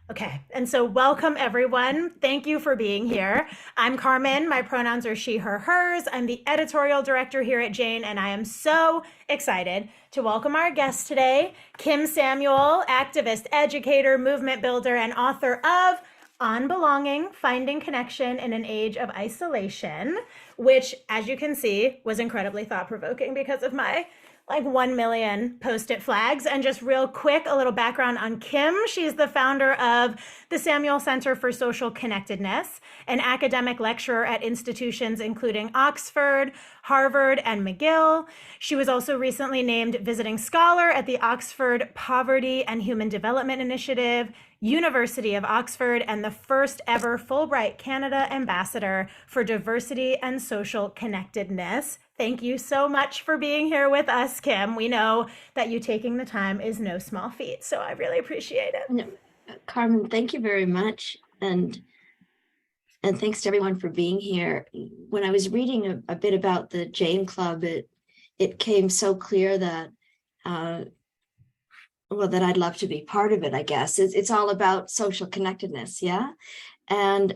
Okay, and so welcome everyone. Thank you for being here. I'm Carmen. My pronouns are she, her, hers. I'm the editorial director here at Jane, and I am so excited to welcome our guest today, Kim Samuel, activist, educator, movement builder, and author of On Belonging, Finding Connection in an Age of Isolation, which, as you can see, was incredibly thought provoking because of my 1 million post-it flags. And just real quick, a little background on Kim. She's the founder of the Samuel Center for Social Connectedness, an academic lecturer at institutions including Oxford, Harvard, and McGill. She was also recently named visiting scholar at the Oxford Poverty and Human Development Initiative, University of Oxford, and the first ever Fulbright Canada ambassador for diversity and social connectedness. Thank you so much for being here with us, Kim. We know that you taking the time is no small feat, so I really appreciate it. No, Carmen, thank you very much. And thanks to everyone for being here. When I was reading a bit about the Jane Club, it came so clear that that I'd love to be part of it, I guess. It's all about social connectedness, yeah? And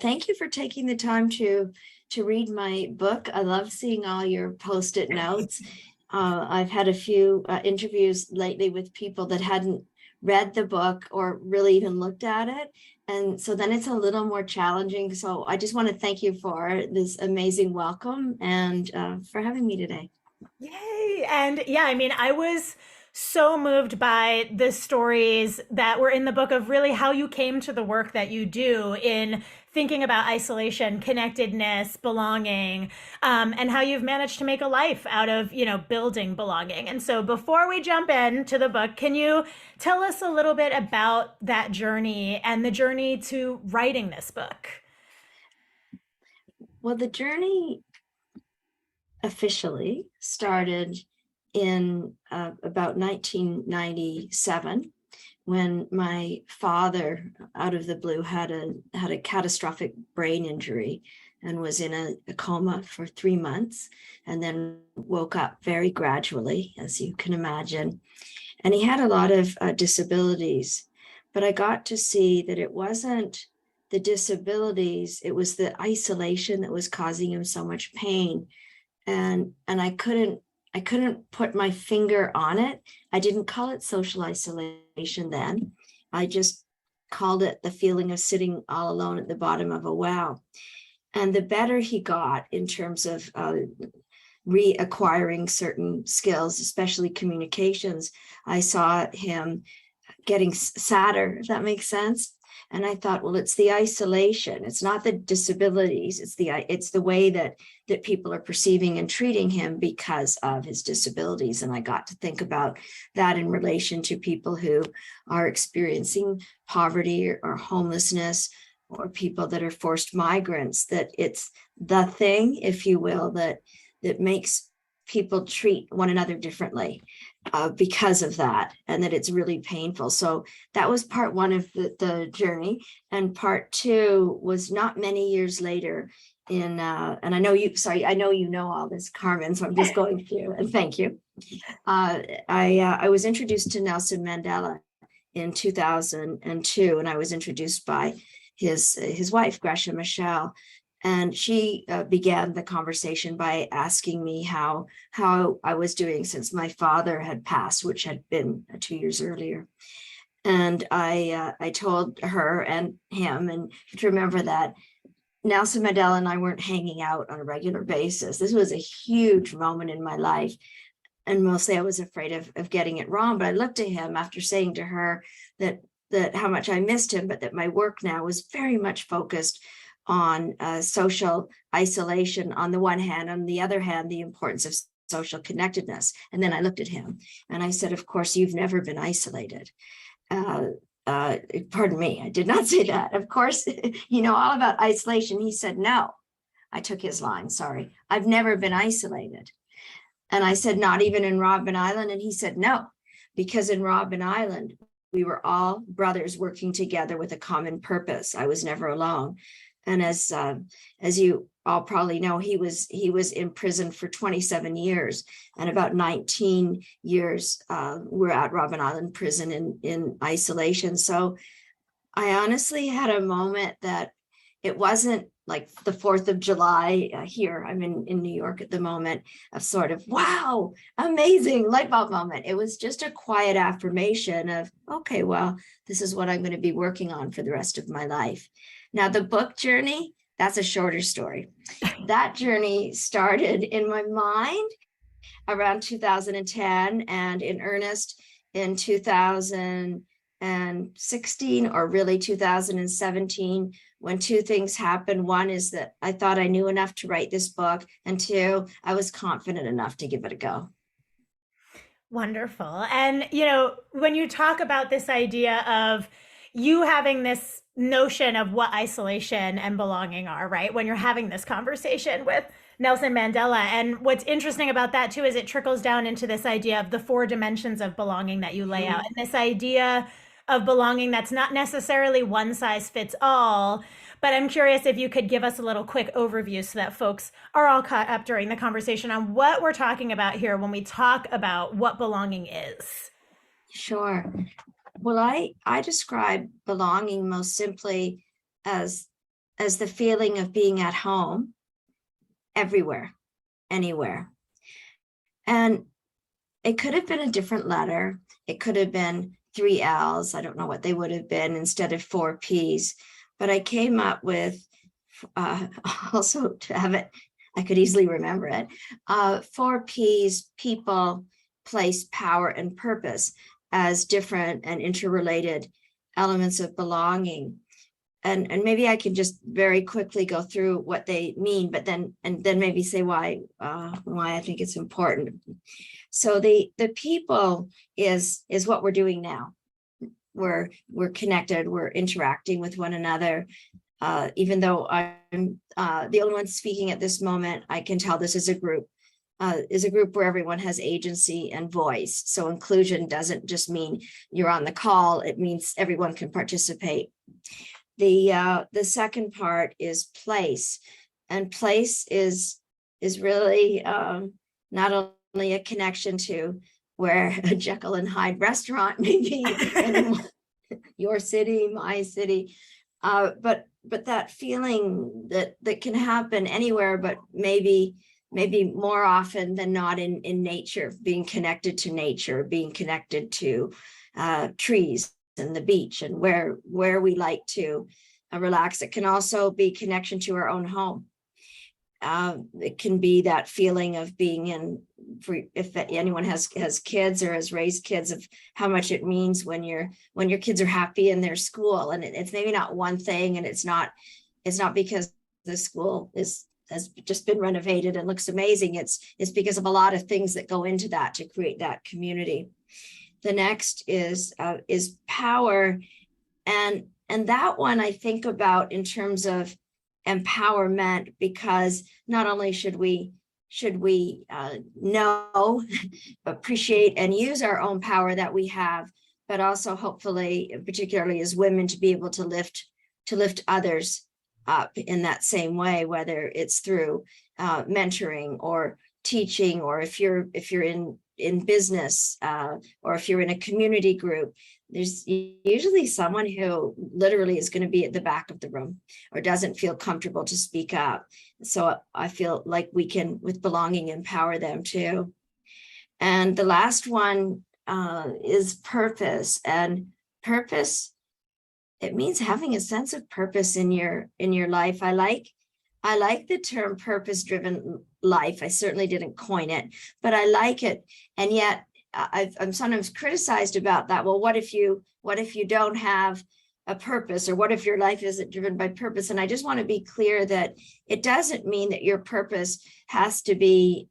thank you for taking the time to read my book. I love seeing all your post-it notes. I've had a few interviews lately with people that hadn't read the book or really even looked at it. And so then it's a little more challenging. So I just want to thank you for this amazing welcome and for having me today. Yay. And yeah, I mean, I was so moved by the stories that were in the book of really how you came to the work that you do in thinking about isolation, connectedness, belonging, and how you've managed to make a life out of, building belonging. And so before we jump into the book, can you tell us a little bit about that journey and the journey to writing this book? Well, the journey officially started in about 1997, when my father, out of the blue, had a catastrophic brain injury and was in a coma for 3 months, and then woke up very gradually, as you can imagine. And he had a lot of disabilities, but I got to see that it wasn't the disabilities, it was the isolation that was causing him so much pain. And I couldn't put my finger on it. I didn't call it social isolation then. I just called it the feeling of sitting all alone at the bottom of a well. And the better he got in terms of reacquiring certain skills, especially communications, I saw him getting sadder, if that makes sense. And I thought, well, it's the isolation. It's not the disabilities. It's the way that people are perceiving and treating him because of his disabilities. And I got to think about that in relation to people who are experiencing poverty or homelessness, or people that are forced migrants, that it's the thing, if you will, that makes people treat one another differently because of that, and that it's really painful. So that was part one of the journey. And part two was not many years later and I know you know all this, Carmen, so I'm just going through, and thank you. I was introduced to Nelson Mandela in 2002, and I was introduced by his wife, Gracia Michelle. And she began the conversation by asking me how I was doing since my father had passed, which had been 2 years earlier. And I told her and him, and to remember that Nelson Mandela and I weren't hanging out on a regular basis. This was a huge moment in my life. And mostly I was afraid of getting it wrong. But I looked at him after saying to her that how much I missed him, but that my work now was very much focused on social isolation on the one hand, on the other hand, the importance of social connectedness. And then I looked at him and I said, of course, you've never been isolated. Pardon me, I did not say that. Of course, you know all about isolation. He said, no. I took his line, sorry. I've never been isolated. And I said, not even in Robben Island? And he said, no, because in Robben Island, we were all brothers working together with a common purpose. I was never alone. And as you all probably know, he was in prison for 27 years, and about 19 years were at Robben Island prison in isolation. So I honestly had a moment that it wasn't like the 4th of July here. I'm in New York at the moment, of sort of, wow, amazing light bulb moment. It was just a quiet affirmation of, okay, well, this is what I'm going to be working on for the rest of my life. Now, the book journey, that's a shorter story. That journey started in my mind around 2010 and in earnest in 2016, or really 2017, when two things happened. One is that I thought I knew enough to write this book, and two, I was confident enough to give it a go. Wonderful. And, when you talk about this idea of you having this notion of what isolation and belonging are, right? When you're having this conversation with Nelson Mandela. And what's interesting about that too is it trickles down into this idea of the 4 dimensions of belonging that you lay out. And this idea of belonging that's not necessarily one size fits all. But I'm curious if you could give us a little quick overview so that folks are all caught up during the conversation on what we're talking about here when we talk about what belonging is. Sure. Well, I describe belonging most simply as the feeling of being at home everywhere, anywhere. And it could have been a different letter. It could have been 3 L's. I don't know what they would have been instead of 4 P's. But I came up with, also to have it, I could easily remember it, 4 P's: people, place, power, and purpose, as different and interrelated elements of belonging. And maybe I can just very quickly go through what they mean, but then maybe say why I think it's important. So the people is what we're doing now. We're connected, we're interacting with one another. Even though I'm the only one speaking at this moment, I can tell this is a group where everyone has agency and voice. So inclusion doesn't just mean you're on the call, it means everyone can participate. The second part is place, and place is really not only a connection to where a Jekyll and Hyde restaurant may be in your city, my city, but that feeling that can happen anywhere, but maybe more often than not in nature, being connected to nature, being connected to trees and the beach, and where we like to relax. It can also be connection to our own home. It can be that feeling of being in, if anyone has kids or has raised kids, of how much it means when your kids are happy in their school. And it's maybe not one thing, and it's not because the school has just been renovated and looks amazing. It's because of a lot of things that go into that to create that community. The next is power, and that one I think about in terms of empowerment, because not only should we know, appreciate, and use our own power that we have, but also hopefully, particularly as women, to be able to lift others up in that same way, whether it's through mentoring or teaching, or if you're in business, or if you're in a community group, there's usually someone who literally is going to be at the back of the room or doesn't feel comfortable to speak up. So I feel like we can, with belonging, empower them too. And the last one is purpose. And purpose, it means having a sense of purpose in your life. I like the term purpose-driven life. I certainly didn't coin it, but I like it. And yet I'm sometimes criticized about that. Well, what if you don't have a purpose, or what if your life isn't driven by purpose? And I just want to be clear that it doesn't mean that your purpose has to be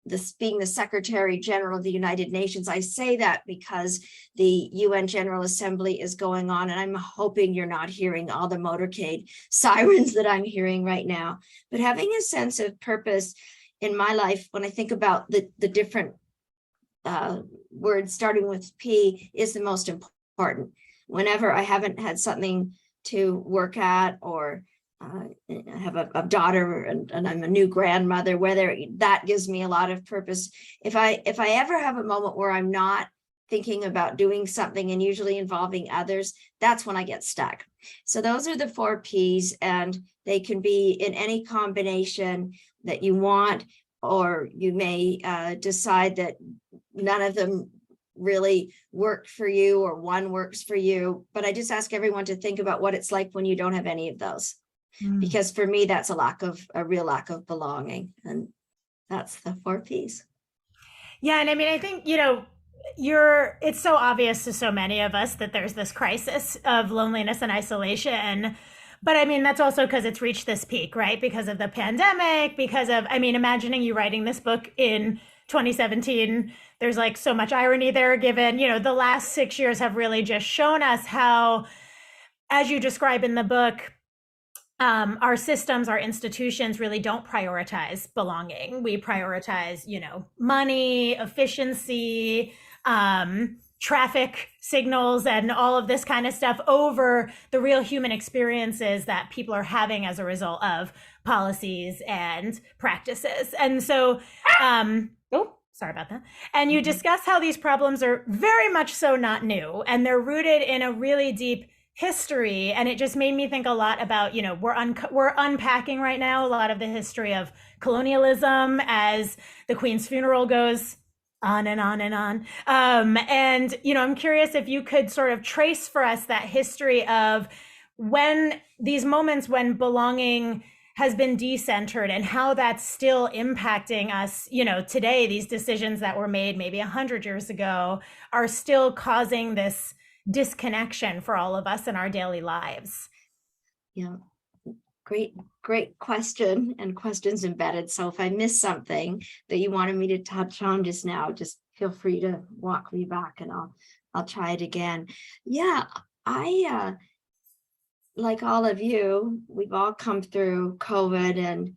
this being the Secretary General of the United Nations. I say that because the UN General Assembly is going on, and I'm hoping you're not hearing all the motorcade sirens that I'm hearing right now. But having a sense of purpose in my life, when I think about the different words starting with P, is the most important. Whenever I haven't had something to work at, or I have a daughter, and I'm a new grandmother, whether that gives me a lot of purpose. If I ever have a moment where I'm not thinking about doing something, and usually involving others, that's when I get stuck. So those are the 4 Ps, and they can be in any combination that you want, or you may decide that none of them really work for you, or one works for you. But I just ask everyone to think about what it's like when you don't have any of those. Because for me, that's a real lack of belonging. And that's the 4 Ps. Yeah, and I mean, I think, it's so obvious to so many of us that there's this crisis of loneliness and isolation. But I mean, that's also because it's reached this peak, right? Because of the pandemic, imagining you writing this book in 2017, there's like so much irony there, given, the last 6 years have really just shown us how, as you describe in the book, our systems, our institutions really don't prioritize belonging. We prioritize, money, efficiency, traffic signals, and all of this kind of stuff over the real human experiences that people are having as a result of policies and practices. And so, sorry about that. And you discuss how these problems are very much so not new, and they're rooted in a really deep history. And it just made me think a lot about, we're unpacking right now a lot of the history of colonialism as the Queen's funeral goes on and on and on. And, I'm curious if you could sort of trace for us that history of when these moments when belonging has been decentered, and how that's still impacting us, today. These decisions that were made maybe 100 years ago are still causing this disconnection for all of us in our daily lives. Yeah, great question, and questions embedded. So if I missed something that you wanted me to touch on just now, just feel free to walk me back, and I'll try it again. Yeah, I like all of you, we've all come through COVID,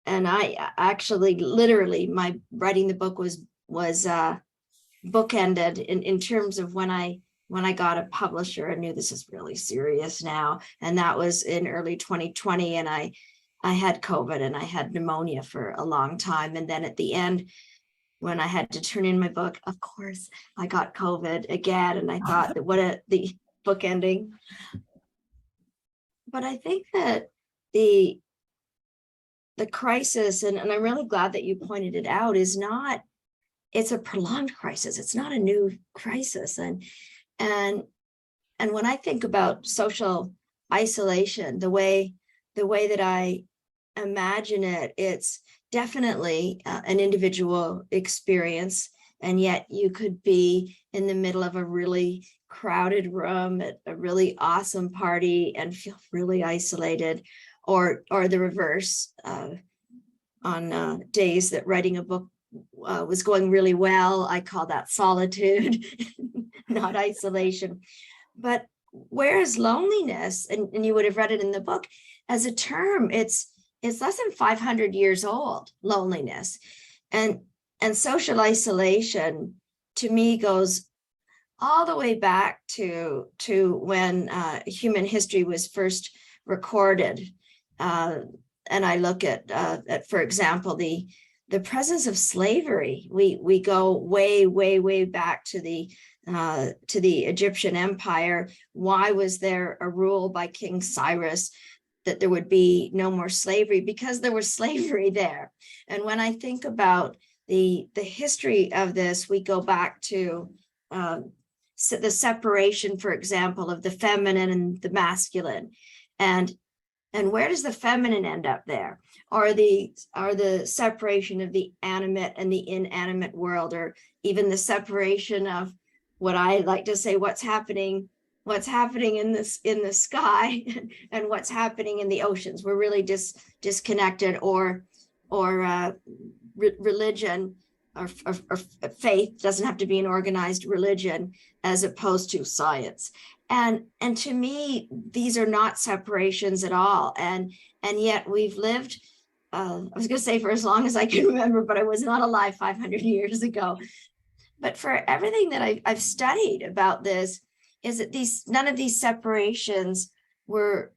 and I actually literally, my writing the book was bookended in terms of when I got a publisher. I knew this is really serious now. And that was in early 2020. And I had COVID, and I had pneumonia for a long time. And then at the end, when I had to turn in my book, of course, I got COVID again. And I thought that the book ending. But I think that the crisis, and I'm really glad that you pointed it out, it's a prolonged crisis. It's not a new crisis. And when I think about social isolation, the way that I imagine it, it's definitely an individual experience. And yet you could be in the middle of a really crowded room at a really awesome party and feel really isolated, or the reverse. On days that writing a book was going really well, I call that solitude, not isolation. But whereas loneliness, and you would have read it in the book as a term, it's less than 500 years old, loneliness. And social isolation to me goes all the way back to when human history was first recorded. And I look at, for example, the presence of slavery. We go way back to the Egyptian Empire. Why was there a rule by King Cyrus that there would be no more slavery? Because there was slavery there. And when I think about the history of this, we go back to the separation, for example, of the feminine and the masculine. And where does the feminine end up there? Or the separation of the animate and the inanimate world, or even the separation of what I like to say, what's happening in the sky and what's happening in the oceans. We're really disconnected, or religion or faith doesn't have to be an organized religion, as opposed to science. And to me, these are not separations at all. And yet we've lived, I was going to say for as long as I can remember, but I was not alive 500 years ago. But for everything that I've studied about this, is that none of these separations were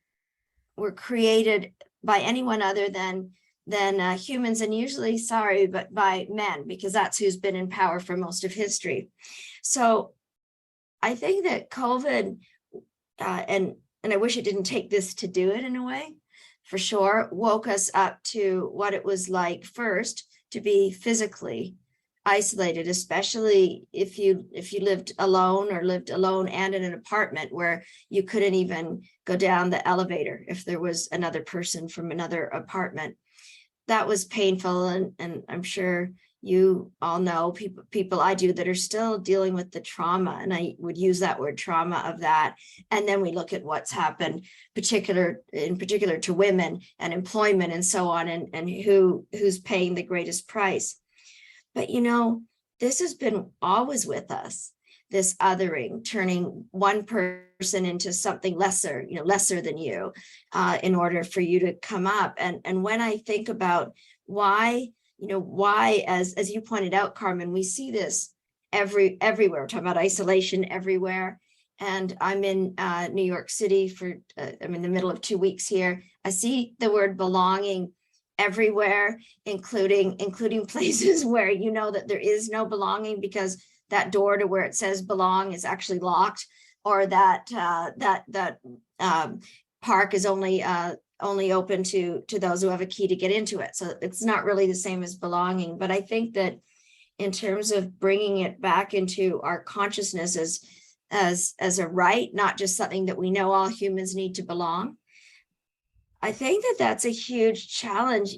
were created by anyone other than humans, and usually, sorry, but by men, because that's who's been in power for most of history. So I think that COVID, and I wish it didn't take this to do it in a way, for sure, woke us up to what it was like first to be physically isolated, especially if you lived alone and in an apartment where you couldn't even go down the elevator if there was another person from another apartment. That was painful, and I'm sure you all know people I do that are still dealing with the trauma, and I would use that word trauma of that. And then we look at what's happened in particular to women and employment and so on, and who's paying the greatest price. But this has been always with us, this othering, turning one person into something lesser, lesser than you, in order for you to come up. And when I think about why, as you pointed out, Carmen, we see this everywhere. We're talking about isolation everywhere. And I'm in New York City I'm in the middle of 2 weeks here. I see the word belonging everywhere, including places where that there is no belonging, because that door to where it says belong is actually locked, or that park is only open to those who have a key to get into it. So it's not really the same as belonging. But I think that in terms of bringing it back into our consciousness as a right, not just something that we know all humans need to belong, I think that that's a huge challenge.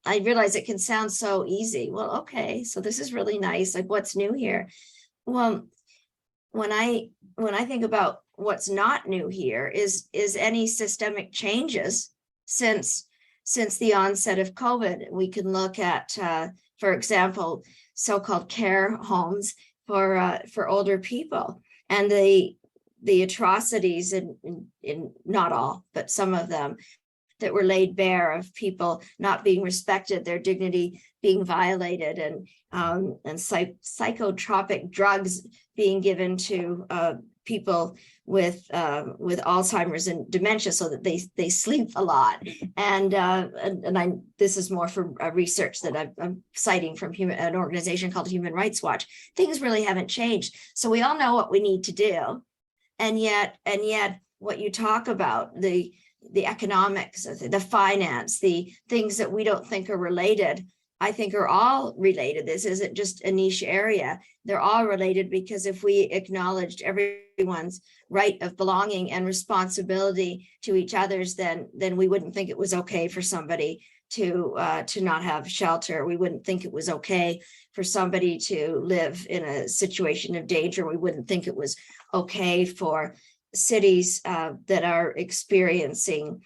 I realize it can sound so easy. Well, okay, so this is really nice. Like, what's new here? Well, when I think about what's not new here is any systemic changes since the onset of COVID. We can look at, for example, so-called care homes for older people, and the atrocities in not all, but some of them, that were laid bare, of people not being respected, their dignity being violated, and psychotropic drugs being given to people with Alzheimer's and dementia, so that they sleep a lot. And this is more for research that I'm citing from an organization called Human Rights Watch. Things really haven't changed. So we all know what we need to do, and yet what you talk about, the economics, the finance, the things that we don't think are related, I think are all related. This isn't just a niche area. They're all related, because if we acknowledged everyone's right of belonging and responsibility to each other's, then we wouldn't think it was okay for somebody to not have shelter. We wouldn't think it was okay for somebody to live in a situation of danger. We wouldn't think it was okay for cities that are experiencing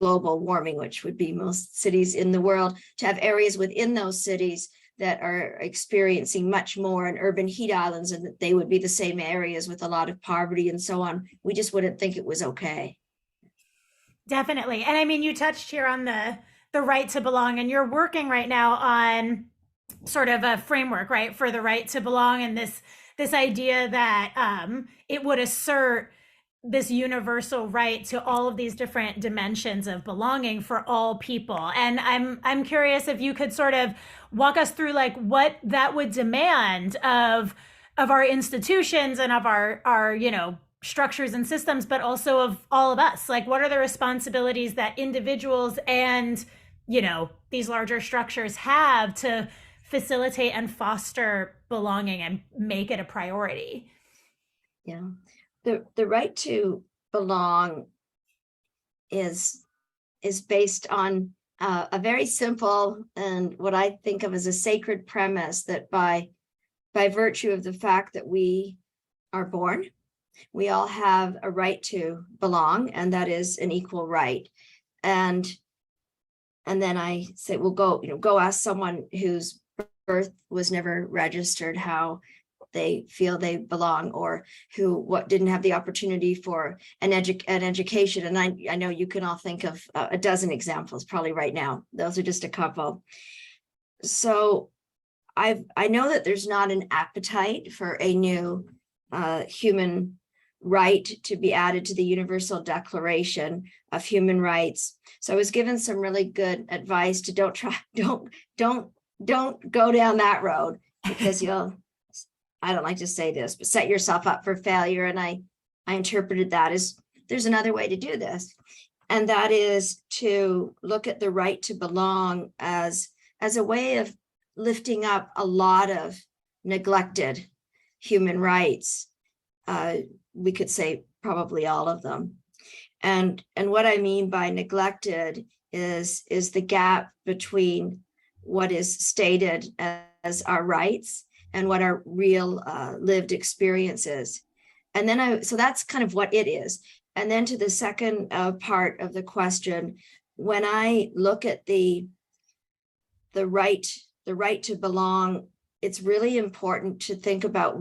global warming, which would be most cities in the world, to have areas within those cities that are experiencing much more, and urban heat islands, and that they would be the same areas with a lot of poverty and so on. We just wouldn't think it was okay. Definitely. And I mean, you touched here on the right to belong, and you're working right now on sort of a framework, right, for the right to belong, and this idea that it would assert this universal right to all of these different dimensions of belonging for all people. And I'm curious if you could sort of walk us through like what that would demand of our institutions and of our structures and systems, but also of all of us. Like, what are the responsibilities that individuals and these larger structures have to facilitate and foster belonging and make it a priority? Yeah. The right to belong is based on a very simple, and what I think of as a sacred premise, that by virtue of the fact that we are born, we all have a right to belong, and that is an equal right. And then I say, well, go ask someone whose birth was never registered how they feel they belong, or what didn't have the opportunity for an education. And I know you can all think of a dozen examples probably right now. Those are just a couple. So I know that there's not an appetite for a new human right to be added to the Universal Declaration of Human Rights. So I was given some really good advice to don't go down that road, because you'll, I don't like to say this, but set yourself up for failure. And I interpreted that as there's another way to do this. And that is to look at the right to belong as a way of lifting up a lot of neglected human rights. We could say probably all of them. And what I mean by neglected is the gap between what is stated as our rights and what our real lived experience is. And then so that's kind of what it is. And then to the second part of the question, when I look at the right to belong, it's really important to think about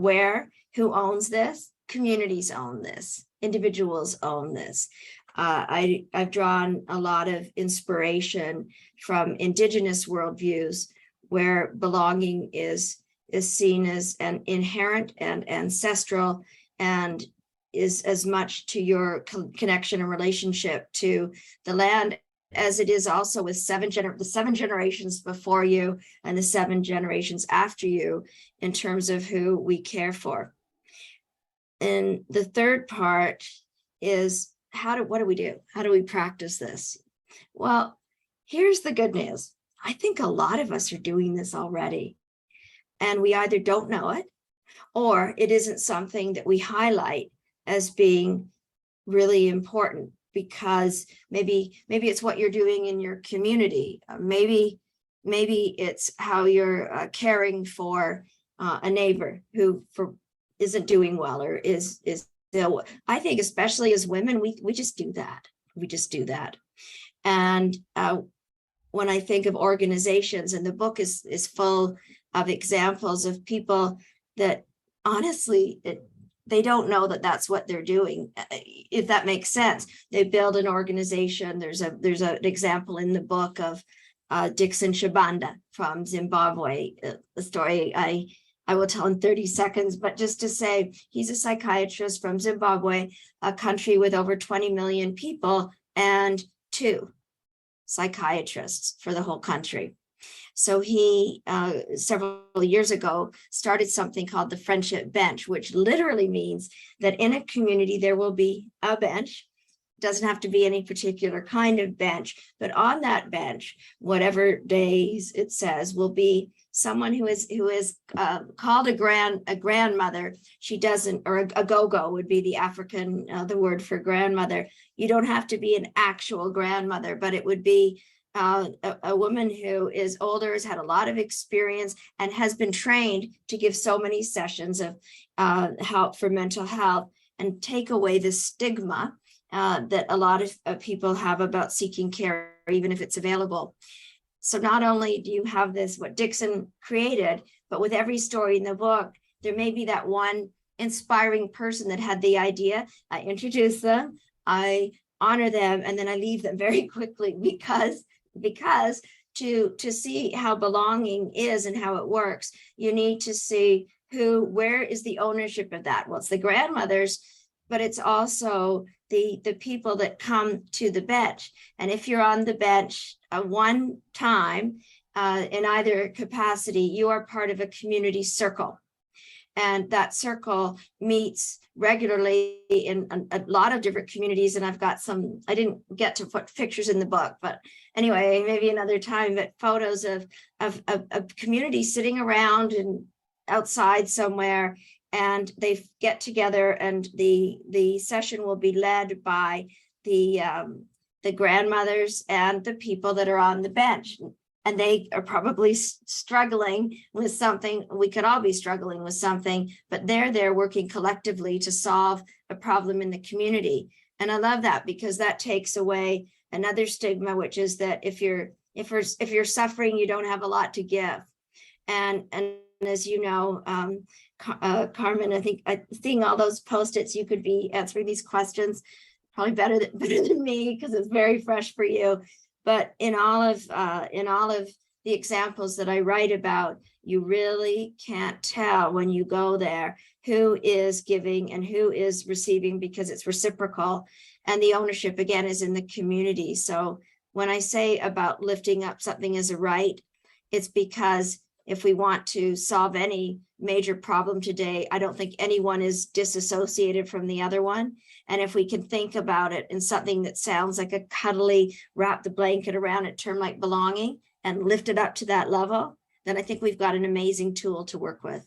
who owns this. Communities own this. Individuals own this. I've drawn a lot of inspiration from Indigenous worldviews, where belonging is seen as an inherent and ancestral, and is as much to your connection and relationship to the land as it is also with the 7 generations before you and the 7 generations after you, in terms of who we care for. And the third part is what do we do? How do we practice this? Well, here's the good news. I think a lot of us are doing this already, and we either don't know it, or it isn't something that we highlight as being really important, because maybe it's what you're doing in your community. Maybe it's how you're caring for a neighbor who isn't doing well or is ill. I think especially as women, we just do that. We just do that. And when I think of organizations, and the book is full of examples of people that honestly, they don't know that that's what they're doing, if that makes sense. They build an organization. There's an example in the book of Dixon Shabanda from Zimbabwe, a story I will tell in 30 seconds, but just to say, he's a psychiatrist from Zimbabwe, a country with over 20 million people, and 2 psychiatrists for the whole country. So he, several years ago, started something called the Friendship Bench, which literally means that in a community, there will be a bench. It doesn't have to be any particular kind of bench, but on that bench, whatever days it says, will be someone who is called a grandmother. She doesn't, or a go-go would be the African, the word for grandmother. You don't have to be an actual grandmother, but it would be a woman who is older, has had a lot of experience, and has been trained to give so many sessions of help for mental health, and take away the stigma that a lot of people have about seeking care, even if it's available. So not only do you have this, what Dixon created, but with every story in the book, there may be that one inspiring person that had the idea. I introduce them, I honor them, and then I leave them very quickly, because to see how belonging is and how it works, you need to see where is the ownership of that. Well, it's the grandmothers, but it's also the people that come to the bench. And if you're on the bench one time in either capacity, you are part of a community circle. And that circle meets regularly in a lot of different communities. And I've got some, I didn't get to put pictures in the book, but anyway, maybe another time, but photos of communities sitting around and outside somewhere, and they get together, and the session will be led by the grandmothers and the people that are on the bench. And they are probably struggling with something. We could all be struggling with something, but they're there working collectively to solve a problem in the community. And I love that, because that takes away another stigma, which is that if you're suffering, you don't have a lot to give. And as you know, Carmen, I think seeing all those Post-its, you could be answering these questions probably better than me, because it's very fresh for you. But in all of the examples that I write about, you really can't tell when you go there who is giving and who is receiving, because it's reciprocal. And the ownership, again, is in the community. So when I say about lifting up something as a right, it's because if we want to solve any major problem today, I don't think anyone is disassociated from the other one. And if we can think about it in something that sounds like a cuddly, wrap the blanket around it term like belonging and lift it up to that level, then I think we've got an amazing tool to work with.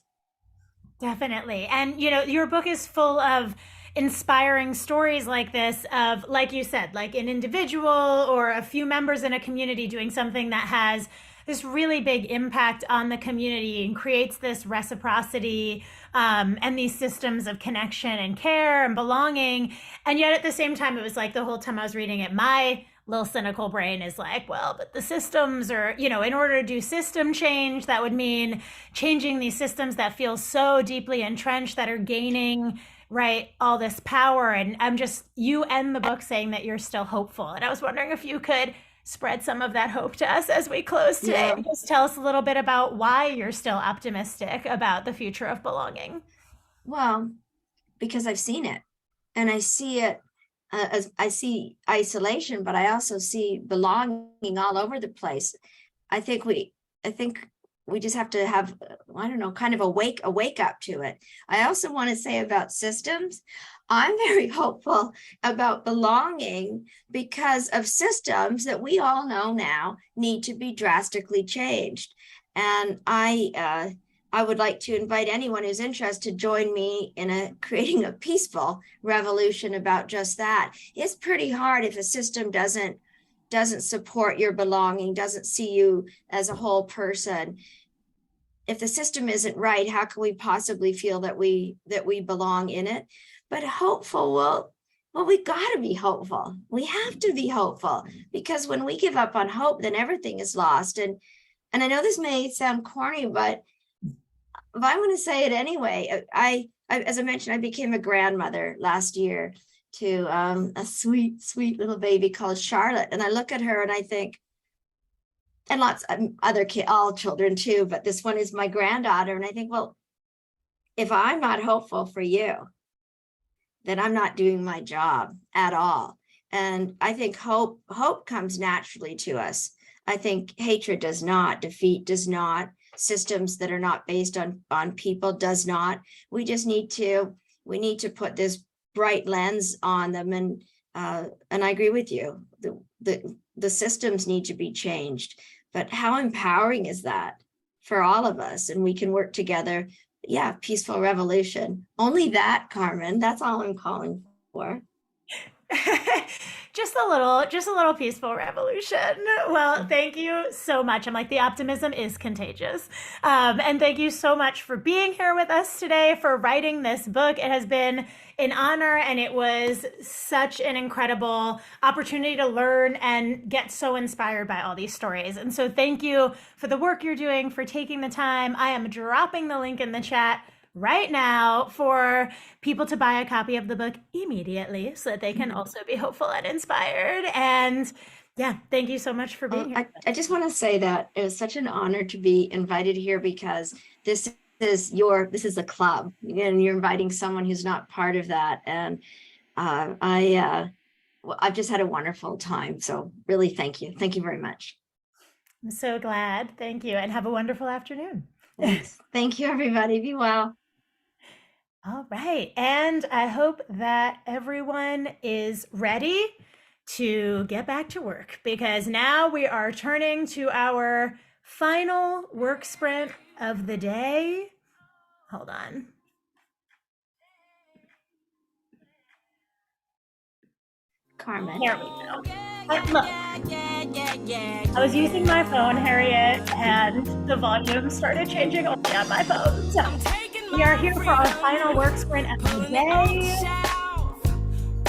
Definitely. And, you know, your book is full of inspiring stories like this of, like you said, like an individual or a few members in a community doing something that has this really big impact on the community and creates this reciprocity and these systems of connection and care and belonging. And yet at the same time, it was like the whole time I was reading it, my little cynical brain is like, well, but the systems are, you know, in order to do system change, that would mean changing these systems that feel so deeply entrenched that are gaining, right, all this power. And I'm just, you end the book saying that you're still hopeful. And I was wondering if you could spread some of that hope to us as we close today. And just tell us a little bit about why you're still optimistic about the future of belonging. Well, because I've seen it, and I see it as I see isolation, but I also see belonging all over the place. I think we just have to have, I don't know, kind of a wake up to it. I also want to say about systems, I'm very hopeful about belonging because of systems that we all know now need to be drastically changed. And I would like to invite anyone who's interested to join me in creating a peaceful revolution about just that. It's pretty hard if a system doesn't support your belonging, doesn't see you as a whole person. If the system isn't right, how can we possibly feel that we belong in it? But hopeful, well, we got to be hopeful. We have to be hopeful, because when we give up on hope, then everything is lost. And I know this may sound corny, but if I want to say it anyway, I as I mentioned, I became a grandmother last year to a sweet, sweet little baby called Charlotte. And I look at her and I think, and lots of other kids, all children too, but this one is my granddaughter. And I think, well, if I'm not hopeful for you, then I'm not doing my job at all. And I think hope comes naturally to us. I think hatred does not, defeat does not, systems that are not based on people does not. We just need to put this bright lens on them. And I agree with you. The systems need to be changed. But how empowering is that for all of us? And we can work together. Yeah, peaceful revolution. Only that, Carmen. That's all I'm calling for. just a little peaceful revolution. Well, thank you so much. I'm like, the optimism is contagious. And thank you so much for being here with us today, for writing this book. It has been an honor, and it was such an incredible opportunity to learn and get so inspired by all these stories. And so thank you for the work you're doing, for taking the time. I am dropping the link in the chat right now for people to buy a copy of the book immediately so that they can also be hopeful and inspired. And yeah, thank you so much for being here. I just want to say that it was such an honor to be invited here, because this is the club, and you're inviting someone who's not part of that. And I've just had a wonderful time. So really, thank you. Thank you very much. I'm so glad. Thank you. And have a wonderful afternoon. Thanks. Thank you, everybody. Be well. All right. And I hope that everyone is ready to get back to work, because now we are turning to our final work sprint of the day. Hold on. Carmen. There we go. Look, I was using my phone, Harriet, and the volume started changing only on my phone. So we are here for our final work sprint of the day.